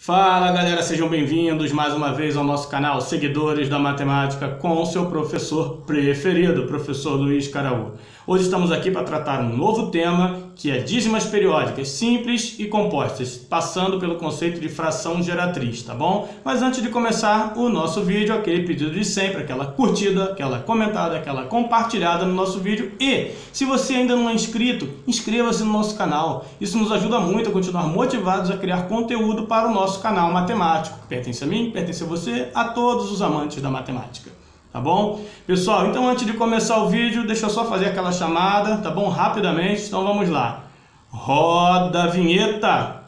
Fala galera, sejam bem-vindos mais uma vez ao nosso canal Seguidores da Matemática com o seu professor preferido, professor Luiz Caraú. Hoje estamos aqui para tratar um novo tema que é dízimas periódicas simples e compostas, passando pelo conceito de fração geratriz, tá bom? Mas antes de começar o nosso vídeo, aquele pedido de sempre, aquela curtida, aquela comentada, aquela compartilhada no nosso vídeo e, se você ainda não é inscrito, inscreva-se no nosso canal. Isso nos ajuda muito a continuar motivados a criar conteúdo para o nosso canal matemático, que pertence a mim, pertence a você, a todos os amantes da matemática. Tá bom? Pessoal, então antes de começar o vídeo, deixa eu só fazer aquela chamada, tá bom? Rapidamente, então vamos lá. Roda a vinheta!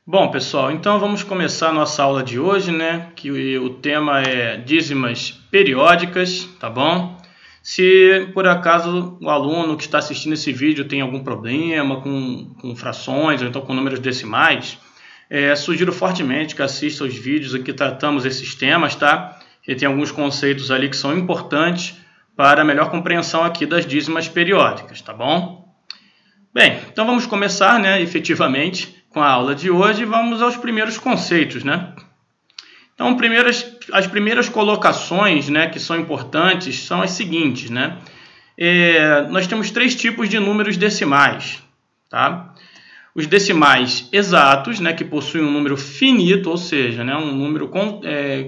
Bom, pessoal, então vamos começar a nossa aula de hoje, né? Que o tema é dízimas periódicas, tá bom? Se por acaso o aluno que está assistindo esse vídeo tem algum problema com frações ou então com números decimais, sugiro fortemente que assista os vídeos em que tratamos esses temas, tá? Que tem alguns conceitos ali que são importantes para a melhor compreensão aqui das dízimas periódicas, tá bom? Bem, então vamos começar, né, efetivamente com a aula de hoje e vamos aos primeiros conceitos, né? Então, as primeiras colocações, né, que são importantes são as seguintes, né? Nós temos três tipos de números decimais, tá? Os decimais exatos, né, que possuem um número finito, ou seja, né, um número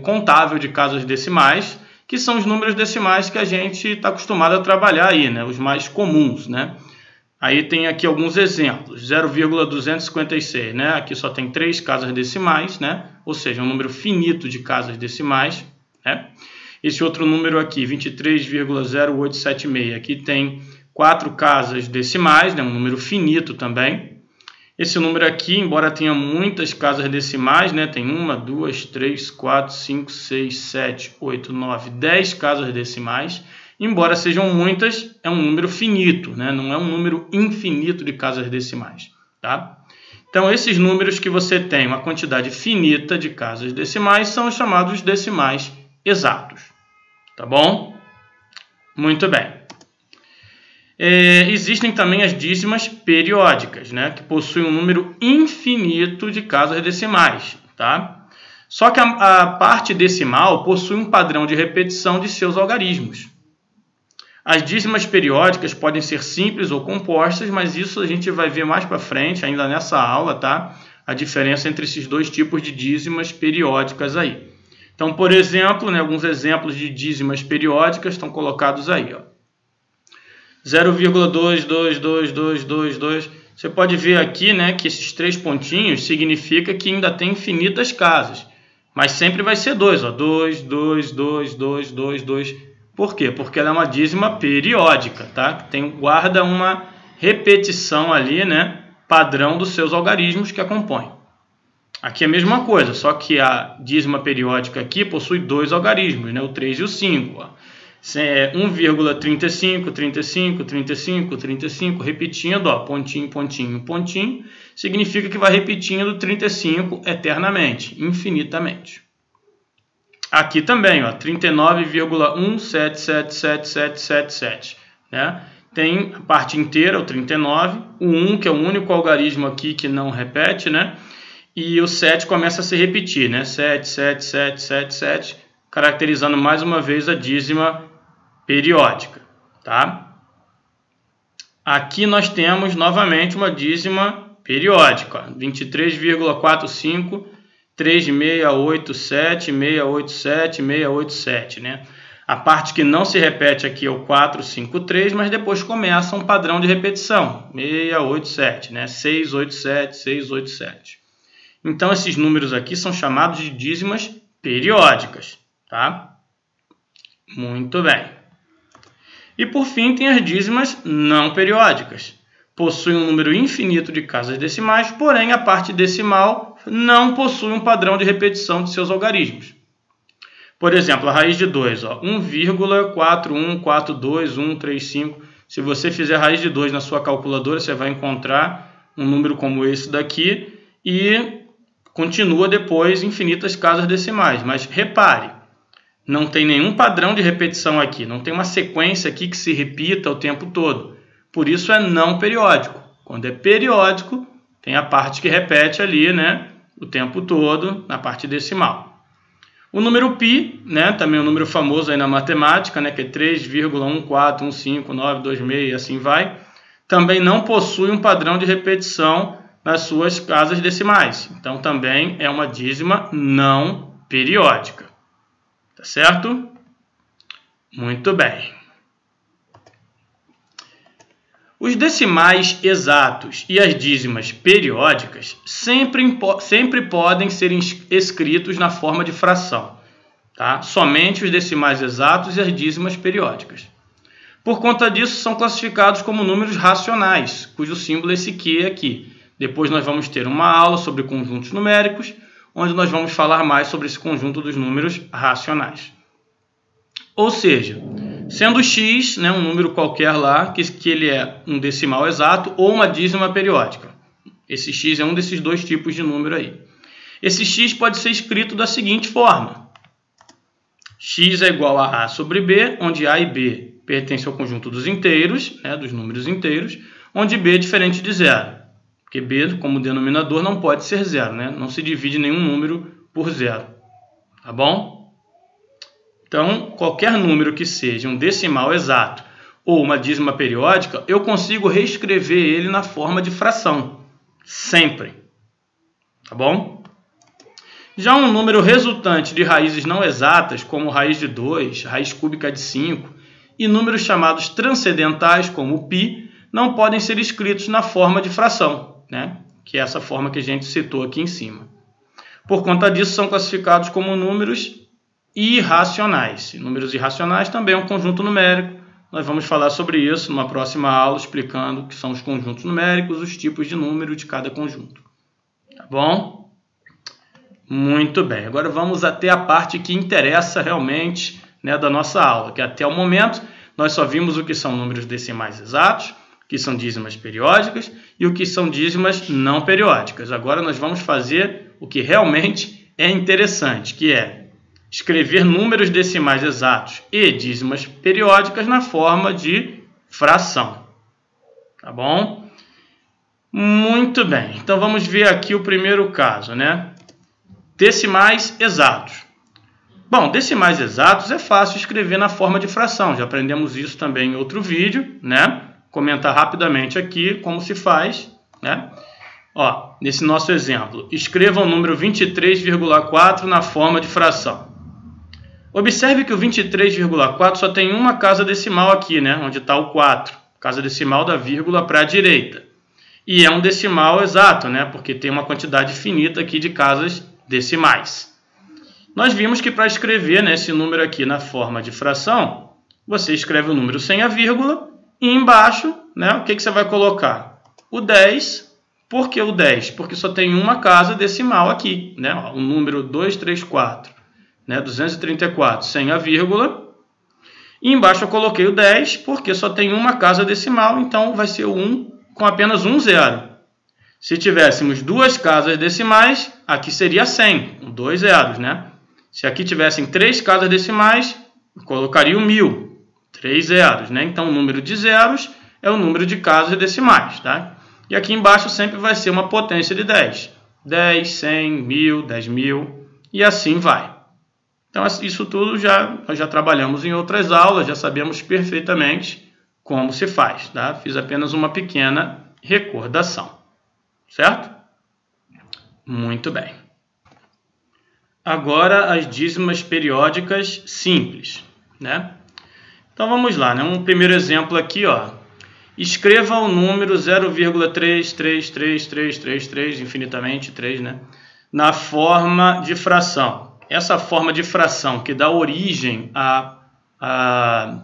contável de casas decimais, que são os números decimais que a gente está acostumado a trabalhar aí, né, os mais comuns, né? Aí tem aqui alguns exemplos, 0,256, né? Aqui só tem 3 casas decimais, né? Ou seja, um número finito de casas decimais, né? Esse outro número aqui, 23,0876, aqui tem 4 casas decimais, né? Um número finito também. Esse número aqui, embora tenha muitas casas decimais, né? Tem 1, 2, 3, 4, 5, 6, 7, 8, 9, 10 casas decimais. Embora sejam muitas, é um número finito, né? Não é um número infinito de casas decimais, tá? Então, esses números que você tem uma quantidade finita de casas decimais são os chamados decimais exatos, tá bom? Muito bem. Existem também as dízimas periódicas, né? Que possuem um número infinito de casas decimais, tá? Só que a parte decimal possui um padrão de repetição de seus algarismos. As dízimas periódicas podem ser simples ou compostas, mas isso a gente vai ver mais para frente, ainda nessa aula, tá? A diferença entre esses dois tipos de dízimas periódicas aí. Então, por exemplo, né, alguns exemplos de dízimas periódicas estão colocados aí, ó. 0,22222. Você pode ver aqui, né, que esses 3 pontinhos significa que ainda tem infinitas casas, mas sempre vai ser 2, ó. 2, 2, 2, 2, 2, 2. Por quê? Porque ela é uma dízima periódica, tá? Guarda uma repetição ali, né? Padrão dos seus algarismos que a compõem. Aqui é a mesma coisa, só que a dízima periódica aqui possui 2 algarismos, né? O 3 e o 5. Ó. 1,35, 35, 35, 35, repetindo, ó, pontinho, pontinho, pontinho, significa que vai repetindo 35 eternamente, infinitamente. Aqui também, ó, 39,1777777, né? Tem a parte inteira, o 39, o 1, que é o único algarismo aqui que não repete, né? E o 7 começa a se repetir, né? 7, 7, 7, 7, 7, caracterizando mais uma vez a dízima periódica, tá? Aqui nós temos novamente uma dízima periódica, 23,45, 3687, 687, 687, né? A parte que não se repete aqui é o 453, mas depois começa um padrão de repetição, 687, né? 687, 687. Então, esses números aqui são chamados de dízimas periódicas, tá? Muito bem. E, por fim, tem as dízimas não periódicas. Possuem um número infinito de casas decimais, porém a parte decimal não possui um padrão de repetição de seus algarismos. Por exemplo, a raiz de 2, 1,4142135. Se você fizer a raiz de 2 na sua calculadora, você vai encontrar um número como esse daqui e continua depois infinitas casas decimais. Mas repare, Não tem nenhum padrão de repetição aqui, não tem uma sequência aqui que se repita o tempo todo. Por isso é não periódico. Quando é periódico, tem a parte que repete ali, né, o tempo todo na parte decimal. O número π, né, também é um número famoso aí na matemática, né, que é 3,1415926 e assim vai, também não possui um padrão de repetição nas suas casas decimais. Então também é uma dízima não periódica. Tá certo? Muito bem. Os decimais exatos e as dízimas periódicas sempre podem ser escritos na forma de fração, tá? Somente os decimais exatos e as dízimas periódicas. Por conta disso, são classificados como números racionais, cujo símbolo é esse Q aqui. Depois nós vamos ter uma aula sobre conjuntos numéricos, onde nós vamos falar mais sobre esse conjunto dos números racionais. Ou seja, sendo x, né, um número qualquer lá, que ele é um decimal exato ou uma dízima periódica. Esse x é um desses dois tipos de número aí. Esse x pode ser escrito da seguinte forma. X é igual a A sobre B, onde A e B pertencem ao conjunto dos inteiros, né, dos números inteiros, onde B é diferente de zero. Porque B, como denominador, não pode ser zero, né? Não se divide nenhum número por zero. Tá bom? Então, qualquer número que seja um decimal exato ou uma dízima periódica, eu consigo reescrever ele na forma de fração. Sempre. Tá bom? Já um número resultante de raízes não exatas, como raiz de 2, raiz cúbica de 5, e números chamados transcendentais, como o π, não podem ser escritos na forma de fração, né? Que é essa forma que a gente citou aqui em cima. Por conta disso, são classificados como números irracionais. E números irracionais também é um conjunto numérico. Nós vamos falar sobre isso numa próxima aula, explicando o que são os conjuntos numéricos, os tipos de número de cada conjunto. Tá bom? Muito bem. Agora vamos até a parte que interessa realmente, né, da nossa aula, que até o momento nós só vimos o que são números decimais exatos, o que são dízimas periódicas e o que são dízimas não periódicas. Agora nós vamos fazer o que realmente é interessante, que é escrever números decimais exatos e dízimas periódicas na forma de fração. Tá bom? Muito bem. Então vamos ver aqui o primeiro caso, né? Decimais exatos. Bom, decimais exatos é fácil escrever na forma de fração. Já aprendemos isso também em outro vídeo, né? Comentar rapidamente aqui como se faz, né? Ó, nesse nosso exemplo, escreva o número 23,4 na forma de fração. Observe que o 23,4 só tem uma casa decimal aqui, né? Onde está o 4, casa decimal da vírgula para a direita. E é um decimal exato, né? Porque tem uma quantidade finita aqui de casas decimais. Nós vimos que para escrever, né, esse número aqui na forma de fração, você escreve o número sem a vírgula e embaixo, né, o que você vai colocar? O 10. Por que o 10? Porque só tem uma casa decimal aqui, né? O número 234, né, 234 sem a vírgula. E embaixo eu coloquei o 10 porque só tem uma casa decimal, então vai ser o 1 com apenas um zero. Se tivéssemos duas casas decimais, aqui seria 100, com dois zeros, né? Se aqui tivessem três casas decimais, eu colocaria o 1000, três zeros, né? Então o número de zeros é o número de casas decimais, tá? E aqui embaixo sempre vai ser uma potência de 10. 10, 100, 1000, 10.000 e assim vai. Então isso tudo nós já trabalhamos em outras aulas, já sabemos perfeitamente como se faz, tá? Fiz apenas uma pequena recordação, certo? Muito bem. Agora as dízimas periódicas simples, né? Então vamos lá, né? Um primeiro exemplo aqui, ó. Escreva o número 0,3333333, infinitamente 3, né? Na forma de fração. Essa forma de fração que dá origem à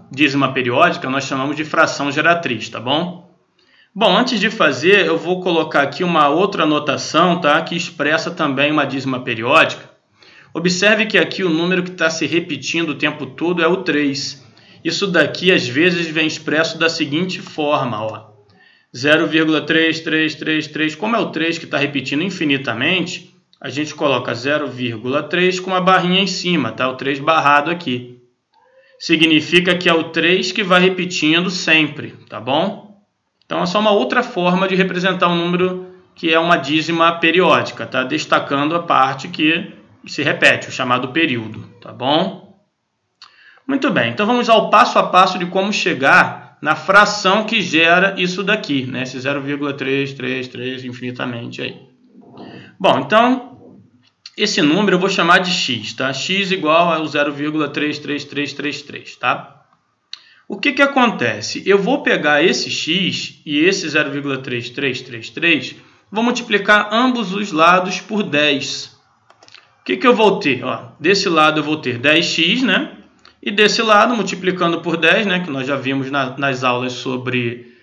dízima periódica, nós chamamos de fração geratriz, tá bom? Bom, antes de fazer, eu vou colocar aqui uma outra anotação, tá? Que expressa também uma dízima periódica. Observe que aqui o número que está se repetindo o tempo todo é o 3. Isso daqui, às vezes, vem expresso da seguinte forma, ó. 0,3333. Como é o 3 que está repetindo infinitamente, a gente coloca 0,3 com uma barrinha em cima, tá? O 3 barrado aqui. Significa que é o 3 que vai repetindo sempre, tá bom? Então é só uma outra forma de representar um número que é uma dízima periódica, tá? Destacando a parte que se repete, o chamado período, tá bom? Muito bem, então vamos ao passo a passo de como chegar na fração que gera isso daqui, né? Esse 0,333 infinitamente aí. Bom, então, esse número eu vou chamar de x, tá? X igual ao 0,33333, tá? O que que acontece? Eu vou pegar esse x e esse 0,3333, vou multiplicar ambos os lados por 10. O que que eu vou ter? Ó, desse lado eu vou ter 10x, né? E desse lado, multiplicando por 10, né? Que nós já vimos nas aulas sobre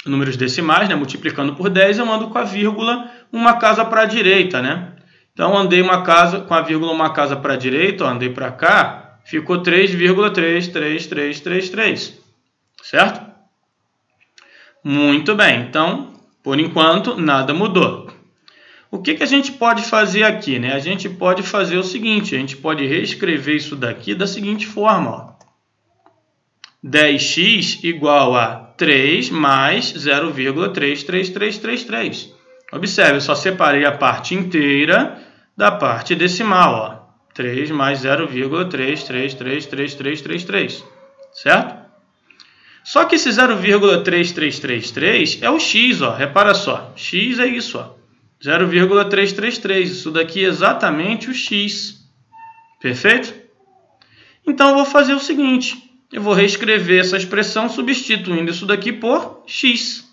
números decimais, né? Multiplicando por 10, eu ando com a vírgula uma casa para a direita, né? Então, andei uma casa com a vírgula uma casa para a direita, ó, andei para cá, ficou 3,33333, certo? Muito bem, então, por enquanto, nada mudou. O que que a gente pode fazer aqui, né? A gente pode fazer o seguinte, a gente pode reescrever isso daqui da seguinte forma, ó. 10x igual a 3 mais 0,33333. Observe, eu só separei a parte inteira da parte decimal, ó. 3 mais 0,3333333, certo? Só que esse 0,3333 é o x, ó. Repara só, x é isso, ó. 0,333, isso daqui é exatamente o x. Perfeito? Então eu vou fazer o seguinte, eu vou reescrever essa expressão substituindo isso daqui por x.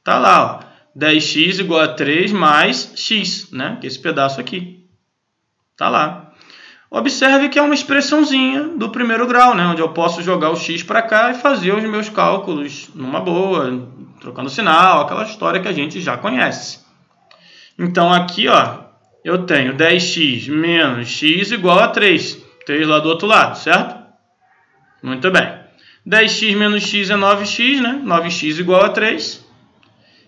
Tá lá, ó, 10x igual a 3 mais x, né? Que é esse pedaço aqui. Tá lá. Observe que é uma expressãozinha do primeiro grau, né? Onde eu posso jogar o x para cá e fazer os meus cálculos numa boa, trocando sinal, aquela história que a gente já conhece. Então aqui, ó, eu tenho 10x menos x igual a 3. 3 lá do outro lado, certo? Muito bem. 10x menos x é 9x, né? 9x igual a 3.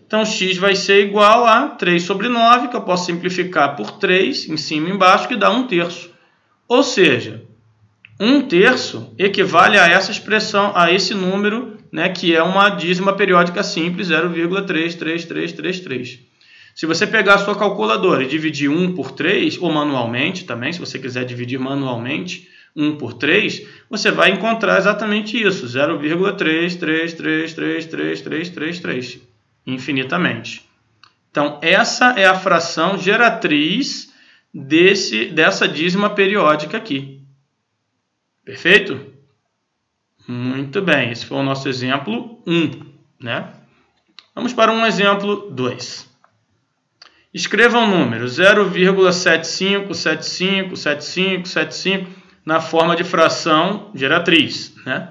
Então x vai ser igual a 3 sobre 9, que eu posso simplificar por 3 em cima e embaixo, que dá 1/3. Ou seja, 1/3 equivale a essa expressão, a esse número, né, que é uma dízima periódica simples, 0,33333. Se você pegar a sua calculadora e dividir 1 por 3, ou manualmente também, se você quiser dividir manualmente 1 por 3, você vai encontrar exatamente isso, 0,3333333, infinitamente. Então, essa é a fração geratriz dessa dízima periódica aqui. Perfeito? Muito bem, esse foi o nosso exemplo 1, né? Vamos para um exemplo 2. Escreva um número 0,75757575 na forma de fração geratriz, né?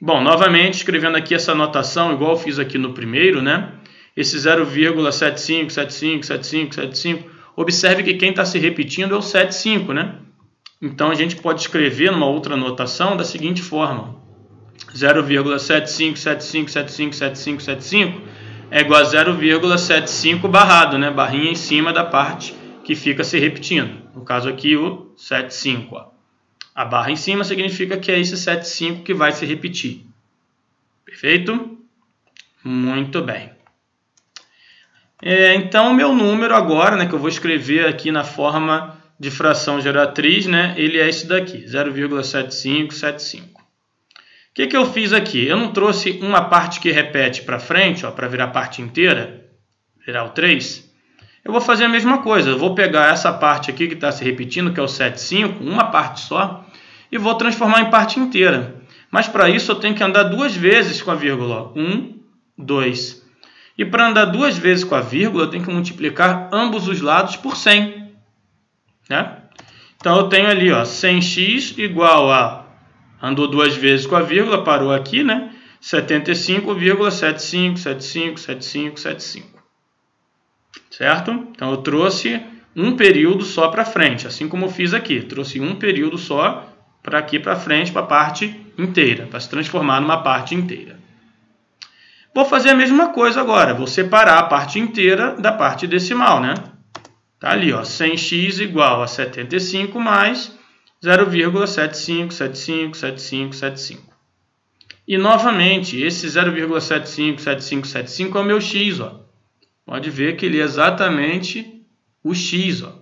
Bom, novamente, escrevendo aqui essa notação, igual eu fiz aqui no primeiro, né? Esse 0,75757575, observe que quem está se repetindo é o 75, né? Então, a gente pode escrever numa outra notação da seguinte forma. 0,7575757575 é igual a 0,75 barrado, né? Barrinha em cima da parte que fica se repetindo. No caso aqui, o 75. Ó. A barra em cima significa que é esse 75 que vai se repetir. Perfeito? Muito bem. Então, o meu número agora, né, que eu vou escrever aqui na forma de fração geratriz, né, ele é esse daqui, 0,7575. O que eu fiz aqui? Eu não trouxe uma parte que repete para frente, para virar a parte inteira, virar o 3. Eu vou fazer a mesma coisa. Eu vou pegar essa parte aqui que está se repetindo, que é o 75, uma parte só, e vou transformar em parte inteira. Mas para isso eu tenho que andar 2 vezes com a vírgula. 1, 2. E para andar 2 vezes com a vírgula, eu tenho que multiplicar ambos os lados por 100. Né? Então eu tenho ali, ó, 100x igual a... Andou 2 vezes com a vírgula, parou aqui, né? 75,75757575. Certo? Então eu trouxe um período só para frente, assim como eu fiz aqui. Trouxe um período só para aqui para frente, para a parte inteira, para se transformar numa parte inteira. Vou fazer a mesma coisa agora. Vou separar a parte inteira da parte decimal, né? Tá ali, ó, 100x igual a 75 mais 0,75757575. E novamente, esse 0,757575 é o meu x, ó. Pode ver que ele é exatamente o x, ó.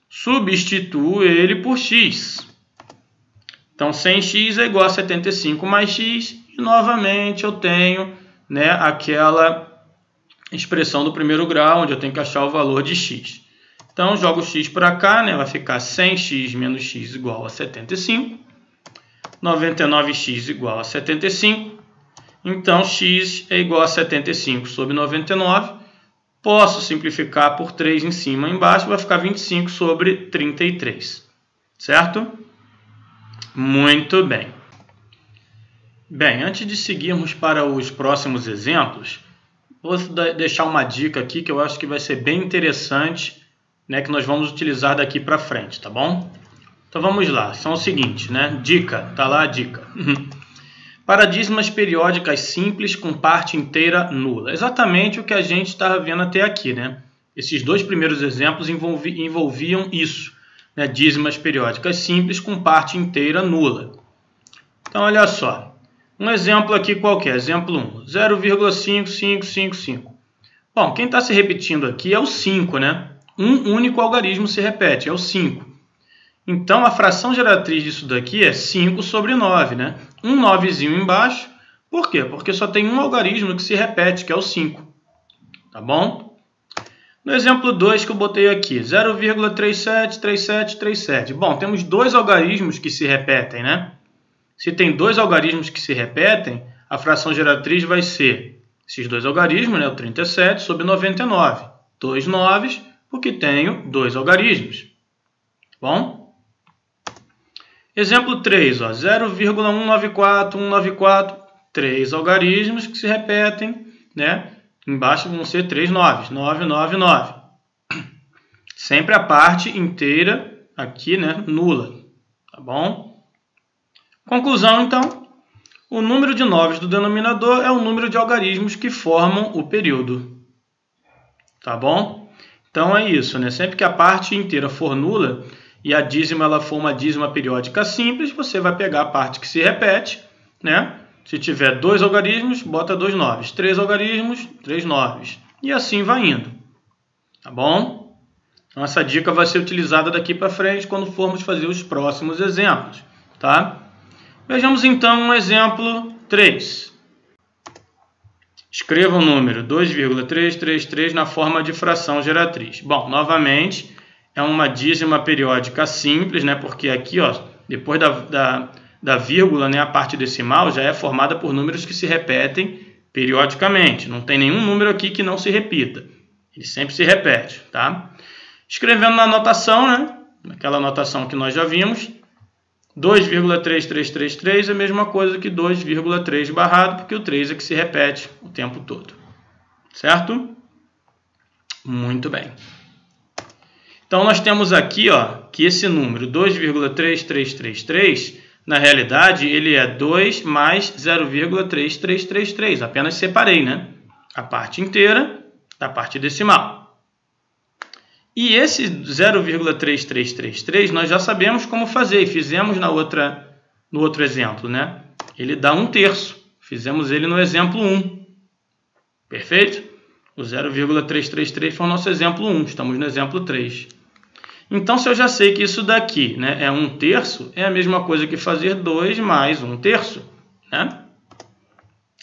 Substituo ele por x. Então, 100x é igual a 75 mais x. E novamente eu tenho, né, aquela expressão do primeiro grau, onde eu tenho que achar o valor de x. Então, jogo x para cá, né, vai ficar 100x menos x igual a 75. 99x igual a 75. Então, x é igual a 75 sobre 99. Posso simplificar por 3 em cima e embaixo, vai ficar 25 sobre 33. Certo? Muito bem. Bem, antes de seguirmos para os próximos exemplos, vou deixar uma dica aqui que eu acho que vai ser bem interessante, né, que nós vamos utilizar daqui para frente, tá bom? Então vamos lá, são o seguinte, né? Dica, tá lá a dica. Para dízimas periódicas simples com parte inteira nula. Exatamente o que a gente estava vendo até aqui, né? Esses dois primeiros exemplos envolviam isso, né? Dízimas periódicas simples com parte inteira nula. Então olha só. Um exemplo aqui qualquer, exemplo 1, 0,5555. Bom, quem está se repetindo aqui é o 5, né? Um único algarismo se repete, é o 5. Então, a fração geratriz disso daqui é 5 sobre 9, né? Um 9zinho embaixo. Por quê? Porque só tem um algarismo que se repete, que é o 5. Tá bom? No exemplo 2 que eu botei aqui, 0,373737. Bom, temos dois algarismos que se repetem, né? Se tem dois algarismos que se repetem, a fração geratriz vai ser esses dois algarismos, né, o 37 sobre 99. 2 noves, porque tenho dois algarismos. Bom? Exemplo 3, 0,194194. 3 algarismos que se repetem, né? Embaixo vão ser 3 noves, 999. Sempre a parte inteira aqui, né, nula. Tá bom? Conclusão, então, o número de noves do denominador é o número de algarismos que formam o período. Tá bom? Então é isso, né? Sempre que a parte inteira for nula e a dízima ela for uma dízima periódica simples, você vai pegar a parte que se repete, né? Se tiver dois algarismos, bota 2 noves. 3 algarismos, 3 noves. E assim vai indo. Tá bom? Então essa dica vai ser utilizada daqui para frente quando formos fazer os próximos exemplos. Tá? Vejamos então um exemplo 3. Escreva o número 2,333 na forma de fração geratriz. Bom, novamente, é uma dízima periódica simples, né? Porque aqui, ó, depois da vírgula, né, a parte decimal já é formada por números que se repetem periodicamente. Não tem nenhum número aqui que não se repita. Ele sempre se repete, tá? Escrevendo na anotação, né? Naquela anotação que nós já vimos, 2,3333 é a mesma coisa que 2,3 barrado, porque o 3 é que se repete o tempo todo. Certo? Muito bem. Então, nós temos aqui, ó, que esse número 2,3333, na realidade, ele é 2 mais 0,3333. Apenas separei, né? A parte inteira da parte decimal. E esse 0,3333 nós já sabemos como fazer, e fizemos no outro exemplo, né? Ele dá 1/3, fizemos ele no exemplo 1. Perfeito? O 0,333 foi o nosso exemplo 1, estamos no exemplo 3. Então, se eu já sei que isso daqui, né, é 1/3, é a mesma coisa que fazer 2 mais 1/3, né?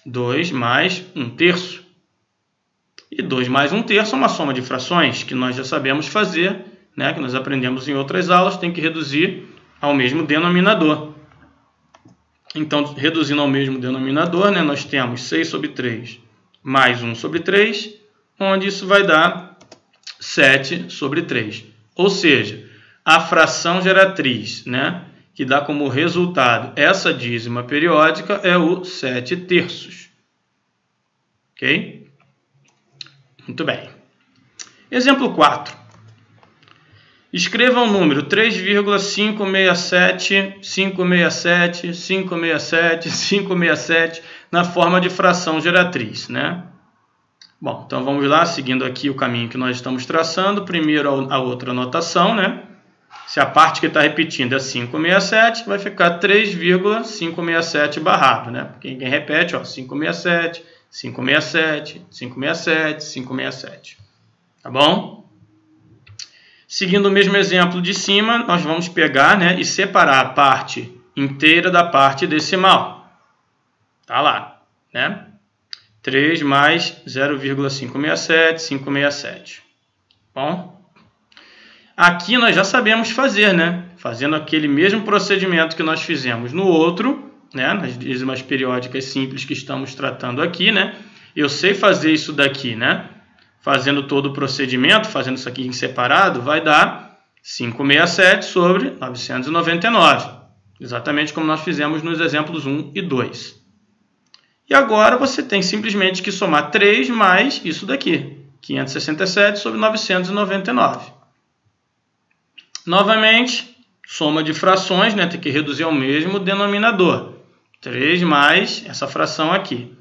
2 mais 1/3. E 2 mais 1/3 é uma soma de frações que nós já sabemos fazer, né? Que nós aprendemos em outras aulas, tem que reduzir ao mesmo denominador. Então, reduzindo ao mesmo denominador, né, nós temos 6 sobre 3 mais 1 sobre 3, onde isso vai dar 7 sobre 3. Ou seja, a fração geratriz, né, que dá como resultado essa dízima periódica é o 7/3. Ok? Muito bem. Exemplo 4. Escreva o número 3,567, 567, 567, 567 na forma de fração geratriz, né? Bom, então vamos lá, seguindo aqui o caminho que nós estamos traçando. Primeiro a outra notação, né? Se a parte que está repetindo é 567, vai ficar 3,567 barrado, né? Porque quem repete, ó, 567, 567, 567, 567. Tá bom? Seguindo o mesmo exemplo de cima, nós vamos pegar, né, e separar a parte inteira da parte decimal. Tá lá, né? 3 mais 0,567, 567. Bom, aqui nós já sabemos fazer, né? Fazendo aquele mesmo procedimento que nós fizemos no outro, né? Nas dízimas periódicas simples que estamos tratando aqui, né? Eu sei fazer isso daqui, né? Fazendo todo o procedimento, fazendo isso aqui em separado, vai dar 567 sobre 999. Exatamente como nós fizemos nos exemplos 1 e 2. E agora você tem simplesmente que somar 3 mais isso daqui, 567 sobre 999. Novamente, soma de frações, né? Tem que reduzir ao mesmo denominador. 3 mais essa fração aqui.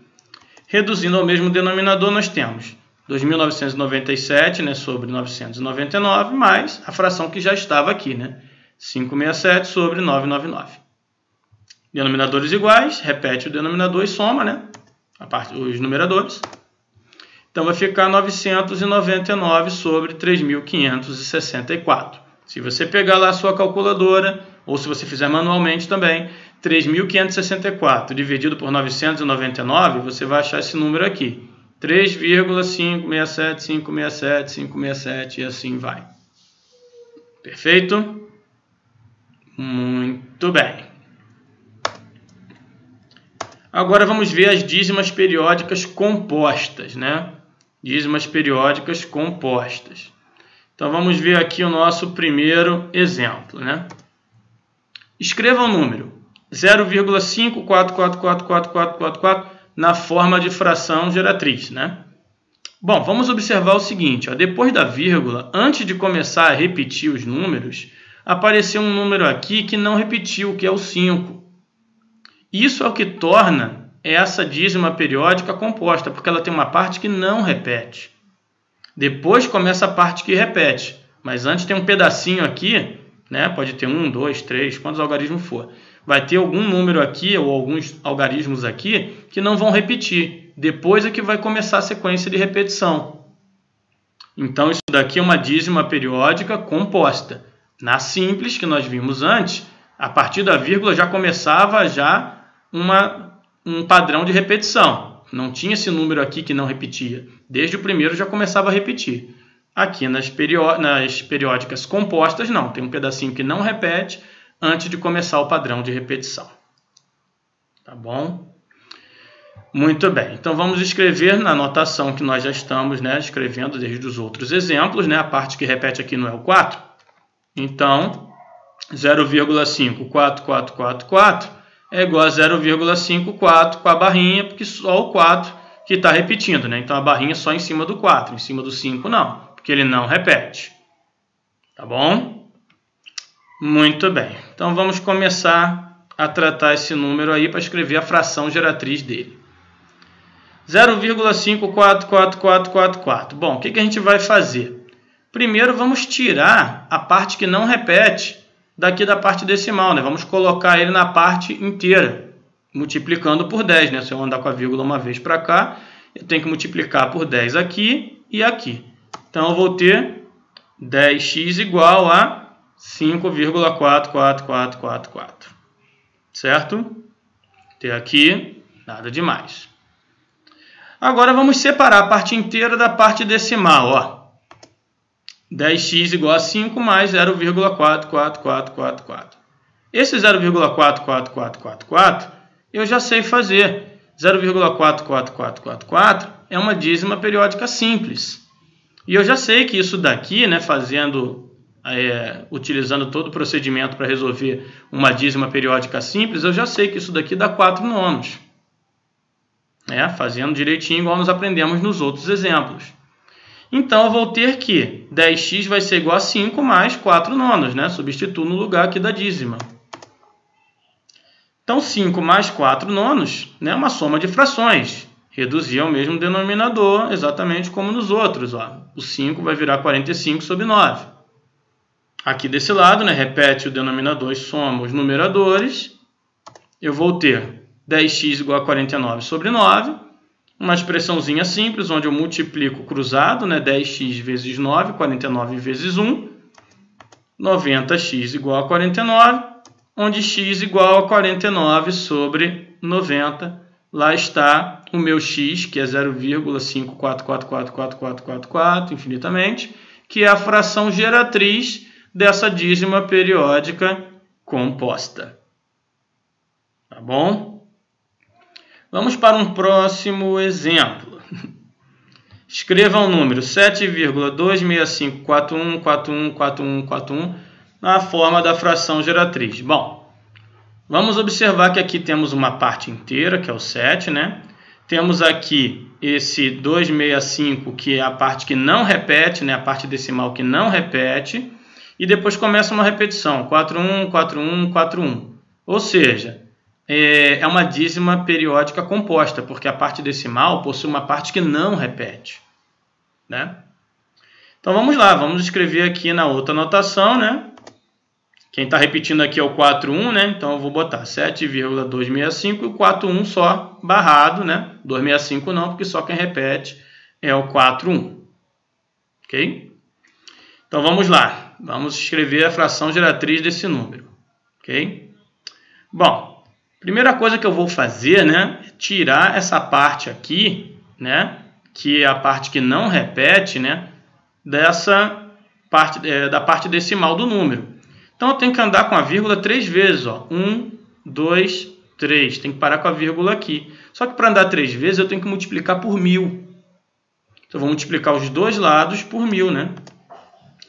Reduzindo ao mesmo denominador, nós temos 2.997, né, sobre 999, mais a fração que já estava aqui, né? 567 sobre 999. Denominadores iguais, repete o denominador e soma, né? Os numeradores. Então vai ficar 999 sobre 3.564. Se você pegar lá a sua calculadora, ou se você fizer manualmente também, 3.564 dividido por 999, você vai achar esse número aqui. 3,567, 567, 567 e assim vai. Perfeito? Muito bem. Agora vamos ver as dízimas periódicas compostas, né? Dízimas periódicas compostas. Então vamos ver aqui o nosso primeiro exemplo, né? Escreva o número 0,5444444 na forma de fração geratriz, né? Bom, vamos observar o seguinte, ó, depois da vírgula, antes de começar a repetir os números, apareceu um número aqui que não repetiu, que é o 5. Isso é o que torna essa dízima periódica composta, porque ela tem uma parte que não repete. Depois começa a parte que repete, mas antes tem um pedacinho aqui, né? Pode ter 1, 2, 3, quantos algarismos for. Vai ter algum número aqui ou alguns algarismos aqui que não vão repetir. Depois é que vai começar a sequência de repetição. Então isso daqui é uma dízima periódica composta. Na simples, que nós vimos antes, a partir da vírgula já começava um padrão de repetição. Não tinha esse número aqui que não repetia. Desde o primeiro já começava a repetir. Aqui nas periódicas compostas, não. Tem um pedacinho que não repete antes de começar o padrão de repetição. Tá bom? Muito bem. Então, vamos escrever na notação que nós já estamos, né, escrevendo desde os outros exemplos, né? A parte que repete aqui não é o 4. Então, 0,54444 é igual a 0,54 com a barrinha, porque só o 4 que está repetindo, né? Então, a barrinha é só em cima do 4, em cima do 5 não, porque ele não repete. Tá bom? Muito bem. Então, vamos começar a tratar esse número aí para escrever a fração geratriz dele. 0,54444. Bom, o que a gente vai fazer? Primeiro, vamos tirar a parte que não repete daqui da parte decimal, né? Vamos colocar ele na parte inteira, multiplicando por 10, né? Se eu andar com a vírgula uma vez para cá, eu tenho que multiplicar por 10 aqui e aqui. Então, eu vou ter 10x igual a 5,44444. Certo? Até aqui, nada demais. Agora, vamos separar a parte inteira da parte decimal, ó. 10x igual a 5 mais 0,44444. Esse 0,44444 eu já sei fazer. 0,44444 é uma dízima periódica simples. E eu já sei que isso daqui, né, utilizando todo o procedimento para resolver uma dízima periódica simples, eu já sei que isso daqui dá 4 nonos. Fazendo direitinho igual nós aprendemos nos outros exemplos. Então, eu vou ter que 10x vai ser igual a 5 mais 4 nonos, né? Substituo no lugar aqui da dízima. Então, 5 mais 4 nonos, né, é uma soma de frações. Reduzir ao mesmo denominador, exatamente como nos outros. Ó. O 5 vai virar 45 sobre 9. Aqui desse lado, né, repete o denominador e soma os numeradores. Eu vou ter 10x igual a 49 sobre 9. Uma expressãozinha simples, onde eu multiplico cruzado, né, 10x vezes 9, 49 vezes 1. 90x igual a 49. Onde x igual a 49 sobre 90. Lá está o meu x, que é 0,544444444 infinitamente, que é a fração geratriz dessa dízima periódica composta. Tá bom? Vamos para um próximo exemplo. Escreva o número 7,26541414141 na forma da fração geratriz. Bom, vamos observar que aqui temos uma parte inteira, que é o 7, né? Temos aqui esse 265, que é a parte que não repete, né? A parte decimal que não repete. E depois começa uma repetição, 41, 41, 41. Ou seja, é uma dízima periódica composta, porque a parte decimal possui uma parte que não repete, né? Então vamos lá, vamos escrever aqui na outra notação, né? Quem está repetindo aqui é o 41, né? Então eu vou botar 7,265 e o 41 só barrado, né? 265 não, porque só quem repete é o 41. Ok? Então vamos lá. Vamos escrever a fração geratriz desse número. Ok? Bom, primeira coisa que eu vou fazer, né? É tirar essa parte aqui, né? Que é a parte que não repete, né? Dessa parte, da parte decimal do número. Então, eu tenho que andar com a vírgula 3 vezes. Ó. 1, 2, 3. Tem que parar com a vírgula aqui. Só que para andar 3 vezes, eu tenho que multiplicar por 1000. Então, eu vou multiplicar os dois lados por 1000, né?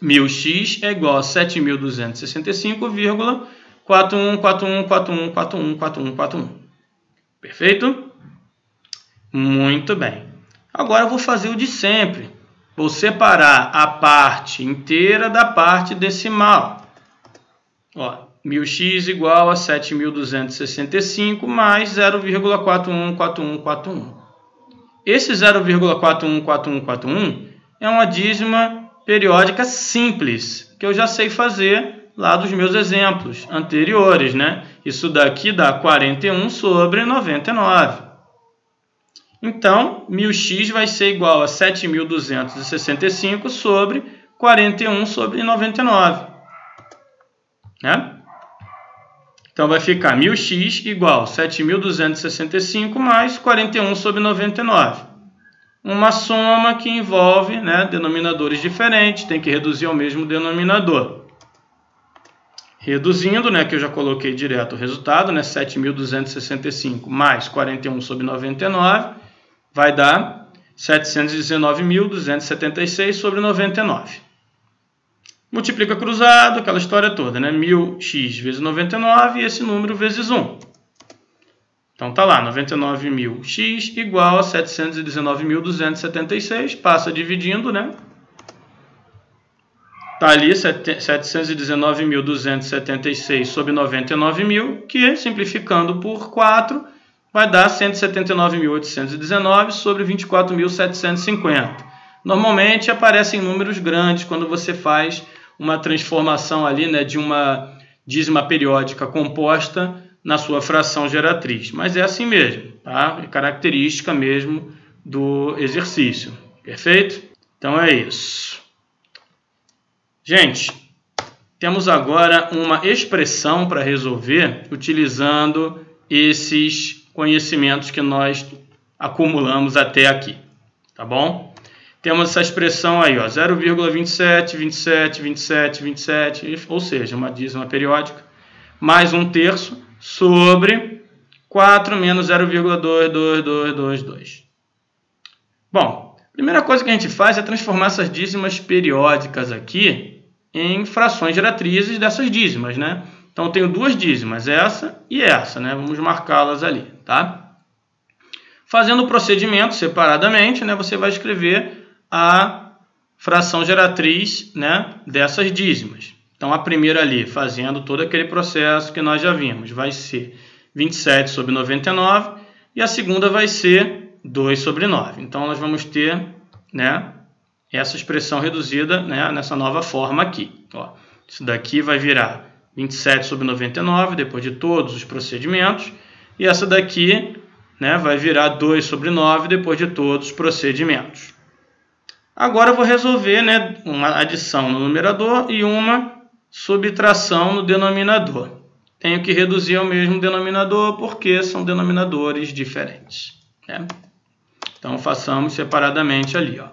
1000x é igual a 7.265,414141414141. Perfeito? Muito bem. Agora, eu vou fazer o de sempre. Vou separar a parte inteira da parte decimal. Ó, 1000x igual a 7.265 mais 0,414141. Esse 0,414141 é uma dízima periódica simples, que eu já sei fazer lá dos meus exemplos anteriores, né? Isso daqui dá 41 sobre 99. Então, 1000x vai ser igual a 7.265 sobre 41 sobre 99. Né? Então, vai ficar 1000x igual a 7.265 mais 41 sobre 99. Uma soma que envolve, né, denominadores diferentes, tem que reduzir ao mesmo denominador. Reduzindo, né, que eu já coloquei direto o resultado, né, 7.265 mais 41 sobre 99, vai dar 719.276 sobre 99. Multiplica cruzado, aquela história toda, né? 1000x vezes 99 e esse número vezes 1. Então, tá lá, 99.000x igual a 719.276. Passa dividindo, né? Tá ali 719.276 sobre 99.000, que, simplificando por 4, vai dar 179.819 sobre 24.750. Normalmente, aparecem números grandes quando você faz uma transformação ali, né, de uma dízima periódica composta na sua fração geratriz. Mas é assim mesmo, tá? É característica mesmo do exercício. Perfeito? Então é isso. Gente, temos agora uma expressão para resolver utilizando esses conhecimentos que nós acumulamos até aqui. Tá bom? Temos essa expressão aí, 0,27, 27, 27, 27, ou seja, uma dízima periódica, mais 1/3 sobre 4 menos 0,22222. Bom, a primeira coisa que a gente faz é transformar essas dízimas periódicas aqui em frações geratrizes dessas dízimas, né? Então, eu tenho duas dízimas, essa e essa, né? Vamos marcá-las ali, tá? Fazendo o procedimento separadamente, né? Você vai escrever a fração geratriz, né, dessas dízimas. Então, a primeira ali, fazendo todo aquele processo que nós já vimos, vai ser 27 sobre 99 e a segunda vai ser 2 sobre 9. Então, nós vamos ter, né, essa expressão reduzida, né, nessa nova forma aqui. Ó, isso daqui vai virar 27 sobre 99, depois de todos os procedimentos, e essa daqui, né, vai virar 2 sobre 9, depois de todos os procedimentos. Agora eu vou resolver, né, uma adição no numerador e uma subtração no denominador. Tenho que reduzir ao mesmo denominador porque são denominadores diferentes, né? Então, façamos separadamente ali, ó.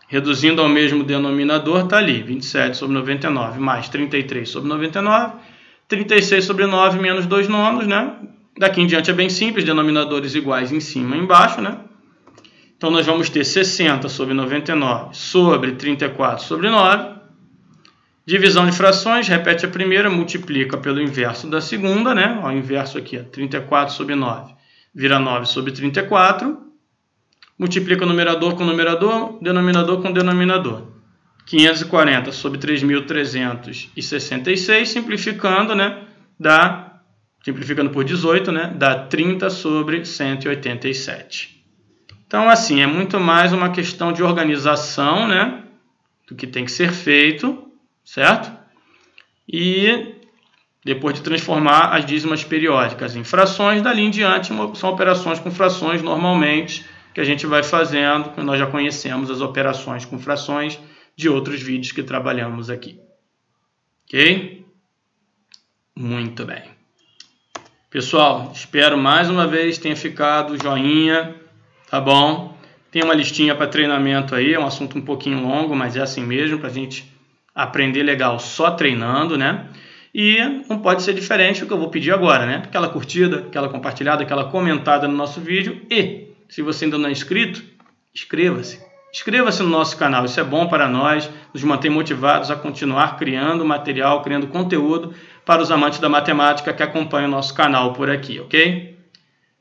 Reduzindo ao mesmo denominador, está ali, 27 sobre 99 mais 33 sobre 99, 36 sobre 9 menos 2 nonos, né? Daqui em diante é bem simples, denominadores iguais em cima e embaixo, né? Então, nós vamos ter 60 sobre 99 sobre 34 sobre 9. Divisão de frações, repete a primeira, multiplica pelo inverso da segunda, né? O inverso aqui é 34 sobre 9, vira 9 sobre 34. Multiplica o numerador com o numerador, denominador com o denominador. 540 sobre 3.366, simplificando, né? Simplificando por 18, né? Dá 30 sobre 187. Então, assim, é muito mais uma questão de organização, né? Do que tem que ser feito. Certo? E depois de transformar as dízimas periódicas em frações, dali em diante são operações com frações normalmente que a gente vai fazendo, nós já conhecemos as operações com frações de outros vídeos que trabalhamos aqui. Ok? Muito bem. Pessoal, espero mais uma vez tenha ficado joinha, tá bom? Tem uma listinha para treinamento aí, é um assunto um pouquinho longo, mas é assim mesmo, para a gente aprender legal só treinando, né? E não pode ser diferente do que eu vou pedir agora, né? Aquela curtida, aquela compartilhada, aquela comentada no nosso vídeo. E, se você ainda não é inscrito, inscreva-se. Inscreva-se no nosso canal, isso é bom para nós, nos mantém motivados a continuar criando material, criando conteúdo para os amantes da matemática que acompanham o nosso canal por aqui, ok?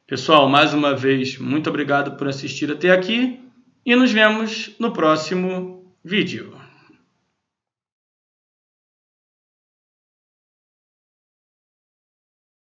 Pessoal, mais uma vez, muito obrigado por assistir até aqui e nos vemos no próximo vídeo.